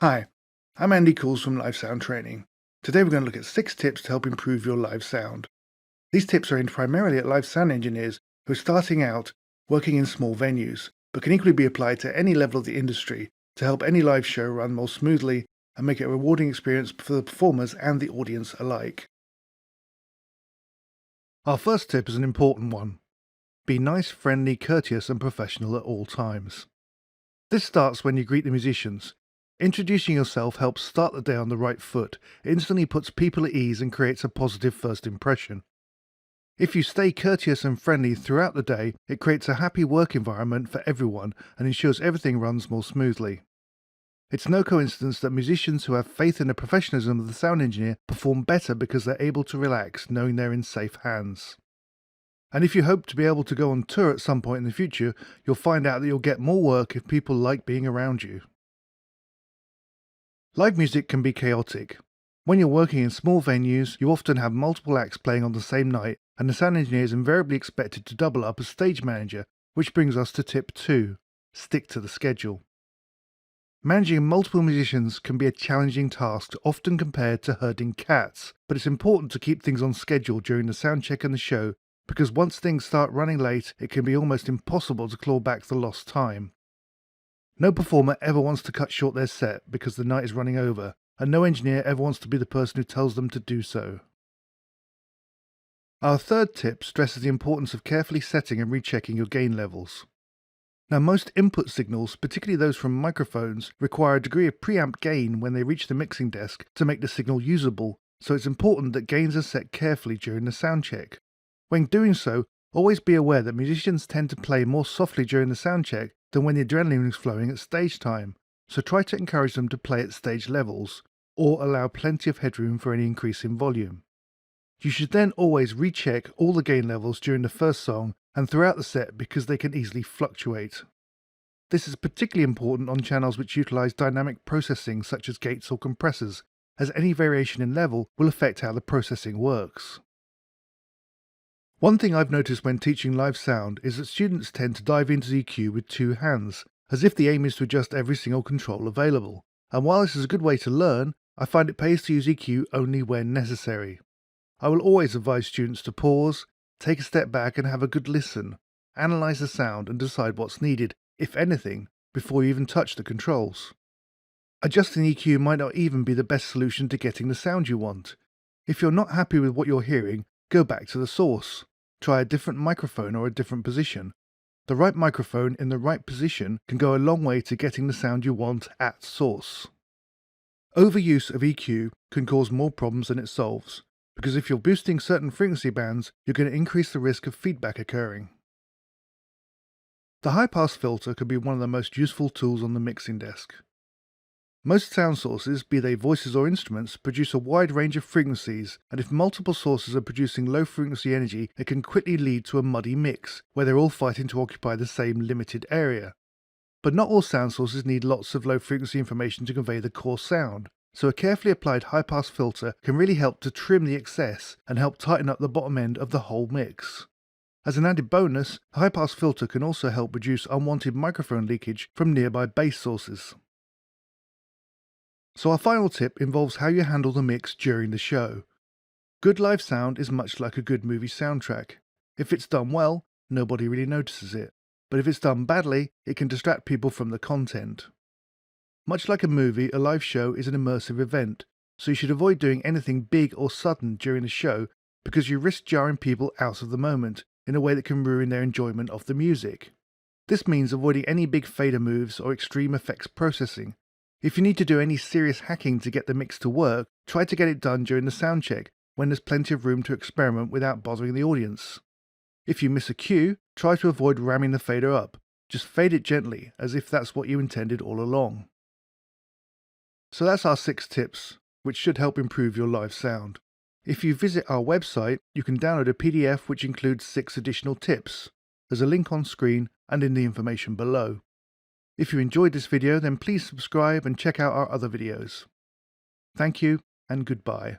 Hi, I'm Andy Cools from Live Sound Training. Today we're going to look at 6 tips to help improve your live sound. These tips are aimed primarily at live sound engineers who are starting out working in small venues, but can equally be applied to any level of the industry to help any live show run more smoothly and make it a rewarding experience for the performers and the audience alike. Our first tip is an important one. Be nice, friendly, courteous and professional at all times. This starts when you greet the musicians. Introducing yourself helps start the day on the right foot. It instantly puts people at ease and creates a positive first impression. If you stay courteous and friendly throughout the day, it creates a happy work environment for everyone and ensures everything runs more smoothly. It's no coincidence that musicians who have faith in the professionalism of the sound engineer perform better because they're able to relax knowing they're in safe hands. And if you hope to be able to go on tour at some point in the future, you'll find out that you'll get more work if people like being around you. Live music can be chaotic. When you're working in small venues, you often have multiple acts playing on the same night, and the sound engineer is invariably expected to double up as stage manager, which brings us to tip 2, stick to the schedule. Managing multiple musicians can be a challenging task, often compared to herding cats, but it's important to keep things on schedule during the sound check and the show, because once things start running late, it can be almost impossible to claw back the lost time. No performer ever wants to cut short their set because the night is running over, and no engineer ever wants to be the person who tells them to do so. Our third tip stresses the importance of carefully setting and rechecking your gain levels. Now, most input signals, particularly those from microphones, require a degree of preamp gain when they reach the mixing desk to make the signal usable, so it's important that gains are set carefully during the sound check. When doing so, always be aware that musicians tend to play more softly during the sound check than when the adrenaline is flowing at stage time, so try to encourage them to play at stage levels, or allow plenty of headroom for any increase in volume. You should then always recheck all the gain levels during the first song and throughout the set because they can easily fluctuate. This is particularly important on channels which utilize dynamic processing such as gates or compressors, as any variation in level will affect how the processing works. One thing I've noticed when teaching live sound is that students tend to dive into the EQ with 2 hands, as if the aim is to adjust every single control available. And while this is a good way to learn, I find it pays to use EQ only when necessary. I will always advise students to pause, take a step back and have a good listen, analyze the sound and decide what's needed, if anything, before you even touch the controls. Adjusting EQ might not even be the best solution to getting the sound you want. If you're not happy with what you're hearing, go back to the source. Try a different microphone or a different position. The right microphone in the right position can go a long way to getting the sound you want at source. Overuse of EQ can cause more problems than it solves, because if you're boosting certain frequency bands, you're going to increase the risk of feedback occurring. The high-pass filter could be one of the most useful tools on the mixing desk. Most sound sources, be they voices or instruments, produce a wide range of frequencies, and if multiple sources are producing low-frequency energy, it can quickly lead to a muddy mix, where they're all fighting to occupy the same limited area. But not all sound sources need lots of low-frequency information to convey the core sound, so a carefully applied high-pass filter can really help to trim the excess and help tighten up the bottom end of the whole mix. As an added bonus, a high-pass filter can also help reduce unwanted microphone leakage from nearby bass sources. So our final tip involves how you handle the mix during the show. Good live sound is much like a good movie soundtrack. If it's done well, nobody really notices it. But if it's done badly, it can distract people from the content. Much like a movie, a live show is an immersive event, so you should avoid doing anything big or sudden during the show because you risk jarring people out of the moment in a way that can ruin their enjoyment of the music. This means avoiding any big fader moves or extreme effects processing. If you need to do any serious hacking to get the mix to work, try to get it done during the sound check when there's plenty of room to experiment without bothering the audience. If you miss a cue, try to avoid ramming the fader up. Just fade it gently, as if that's what you intended all along. So that's our 6 tips, which should help improve your live sound. If you visit our website, you can download a PDF which includes 6 additional tips. There's a link on screen and in the information below. If you enjoyed this video, then please subscribe and check out our other videos. Thank you and goodbye.